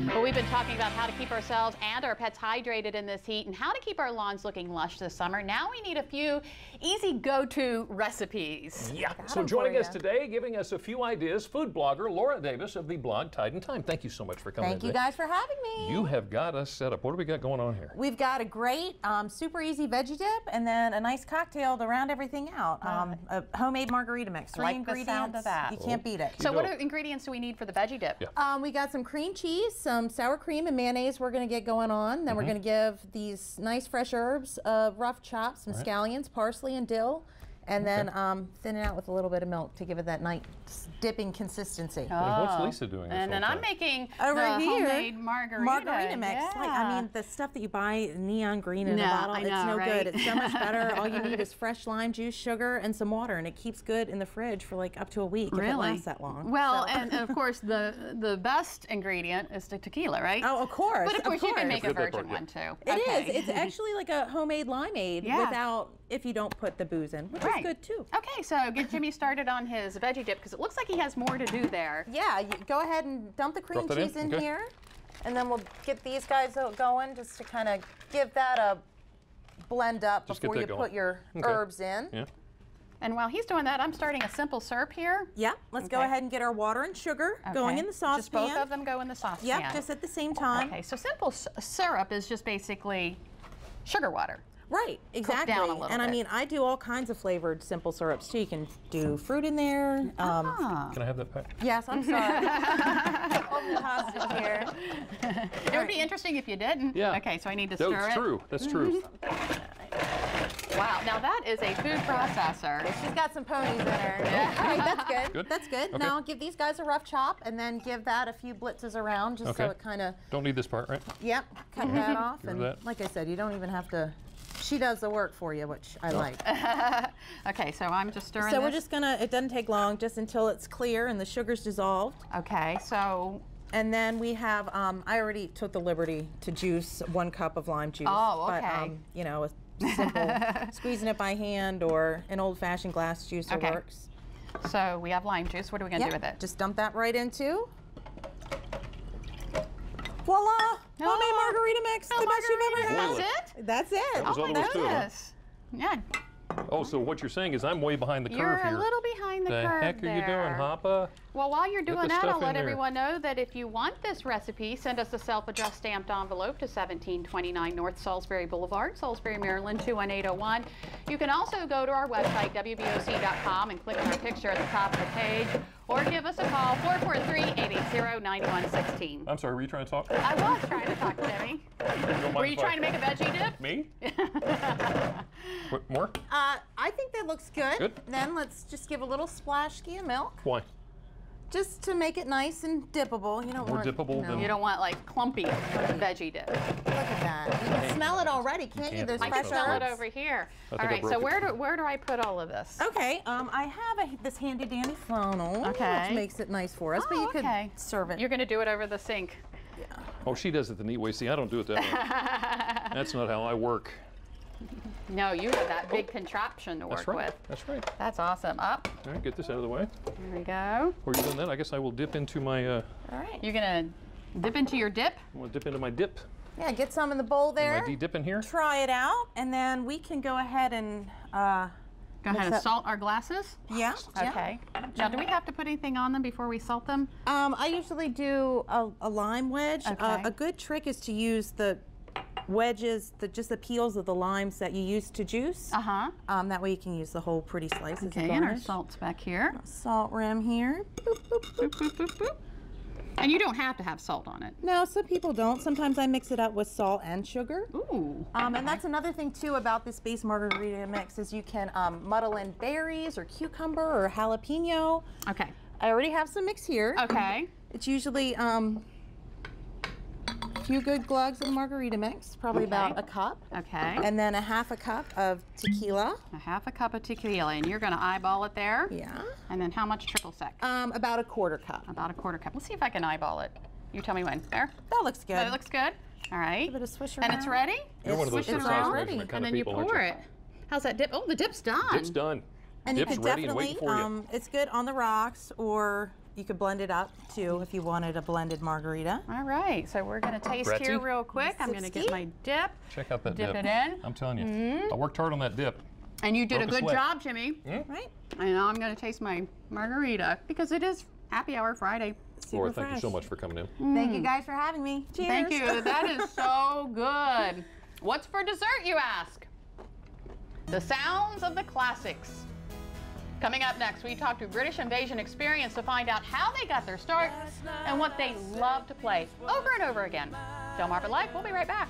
Well, we've been talking about how to keep ourselves and our pets hydrated in this heat and how to keep our lawns looking lush this summer. Now we need a few easy go-to recipes. Yeah, so joining us today, giving us a few ideas, food blogger Laura Davis of the blog Tide and Time. Thank you so much for coming in today. Thank you guys for having me. You have got us set up. What do we got going on here? We've got a great, super easy veggie dip and then a nice cocktail to round everything out. A homemade margarita mix. Three ingredients. The sound of that. You can't beat it. So what ingredients do we need for the veggie dip? Yeah. We got some cream cheese, some sour cream and mayonnaise we're going to get going on. Then we're going to give these nice fresh herbs, rough chopped, some scallions, parsley and dill, and then thin it out with a little bit of milk to give it that nice dipping consistency. And what's Lisa doing? And then I'm making over the here homemade margarita mix. Yeah. Like, I mean, the stuff that you buy neon green in a bottle, it's no good. It's so much better. All you need is fresh lime juice, sugar, and some water, and it keeps good in the fridge for like up to a week if it lasts that long. Well, and of course, the best ingredient is the tequila, right? Oh, of course. But of course, you can make a virgin one too. It is. It's actually like a homemade limeade without, if you don't put the booze in, which is good too. Okay, so get Jimmy started on his veggie dip because it looks like he has more to do there. Yeah, you go ahead and dump the cream cheese in here, and then we'll get these guys going just to kind of give that a blend up before you put your herbs in. Yeah. And while he's doing that, I'm starting a simple syrup here. Yep, let's go ahead and get our water and sugar going in the saucepan. Just both of them go in the saucepan. Yep, just at the same time. Okay, so simple syrup is just basically sugar water. Right, exactly. Down a little and bit. I mean, I do all kinds of flavored simple syrups too. You can do fruit in there. Can I have that pack? Yes, I'm sorry. Hold the hostage here. It would be interesting if you didn't. Yeah. Okay, so I need to stir it. That's true. That's true. Wow, now that is a food processor. She's got some ponies in her. Yeah. All right, that's good. Good. That's good. Okay. Now give these guys a rough chop and then give that a few blitzes around just so it kind of... Don't need this part, right? Yep, cut that off. Here's And that. like I said, you don't even have to... She does the work for you, which I like. Okay, so I'm just stirring So this. we're just gonna, it doesn't take long, just until it's clear and the sugar's dissolved. Okay, so... And then we have, I already took the liberty to juice 1 cup of lime juice. Oh, okay. But, you know, a simple squeezing it by hand or an old-fashioned glass juicer works. So we have lime juice. What are we gonna do with it? Just dump that right into. Voila! Homemade margarita mix, the best you've ever had. That's it? That's it. That was all there was to it, huh? Yeah. Oh, so what you're saying is I'm way behind the curve You're here. a little behind the curve The heck are you doing, Hoppa? Well, while you're doing that, I'll let in everyone know that if you want this recipe, send us a self-addressed stamped envelope to 1729 North Salisbury Boulevard, Salisbury, Maryland, 21801. You can also go to our website, wboc.com, and click on our picture at the top of the page, or give us a call, 443-880-9116. I'm sorry, were you trying to talk? I was trying to talk, Jimmy. Were you trying to make a veggie dip? Me? What, more? I think that looks good. Good. Then let's just give a little splash of milk. Why? Just to make it nice and dippable. You don't More want dippable than... You don't want like clumpy veggie dip. Look at that. You can smell it already, can't you? There's I fresh can smell it herbs. over here. I All think I right, broke so it. where do I put all of this? Okay, I have this handy dandy funnel, which makes it nice for us, but you could serve it. You're going to do it over the sink. Oh, she does it the neat way. See, I don't do it that way. That's not how I work. No, you have that big contraption to work with. That's right. That's awesome. Up. All right, get this out of the way. There we go. Before you doing that, I guess I will dip into my... All right. You're going to dip into your dip? I'm going to dip into my dip. Yeah, get some in the bowl there. My de-dip in here. Try it out, and then we can go ahead and... Go ahead and salt our glasses? Yeah. Okay. Now, do we have to put anything on them before we salt them? I usually do a lime wedge. A good trick is to use the wedges, just the peels of the limes that you use to juice. That way you can use the whole pretty slices. Okay, and our salt's back here. Salt rim here. Boop, boop, boop. Boop, boop, boop, boop. And you don't have to have salt on it. No, some people don't. Sometimes I mix it up with salt and sugar. Ooh. And that's another thing too about this base margarita mix is you can muddle in berries or cucumber or jalapeno. Okay. I already have some mix here. Okay. It's usually a few good glugs of margarita mix, probably about a cup. Okay. And then a ½ a cup of tequila. A ½ a cup of tequila, and you're going to eyeball it there. Yeah. And then how much triple sec? About a ¼ cup. About a ¼ cup. Let's see if I can eyeball it. You tell me when. There. That looks good. That looks good. All right. A bit of swish around. And it's ready? You're one of those Swish it precise around, measurement kind and of then you people, aren't pour it. How's that dip? Oh, the dip's done. Dip's done. And Dip's you can ready and definitely, waiting for you. it's good on the rocks or you could blend it up too if you wanted a blended margarita. All right, so we're going to taste Bretty? here real quick. I'm going to get my dip. Check out that dip. Dip it in. I'm telling you, I worked hard on that dip. And you did a Broke a good sweat. job, Jimmy. Right? And now I'm going to taste my margarita because it is happy hour Friday. Laura, thank you so much for coming in. Thank you guys for having me. Cheers. Thank you. That is so good. What's for dessert, you ask? The sounds of the classics. Coming up next, we talk to British Invasion Experience to find out how they got their start and what they love to play over and over again. Delmarva Live, we'll be right back.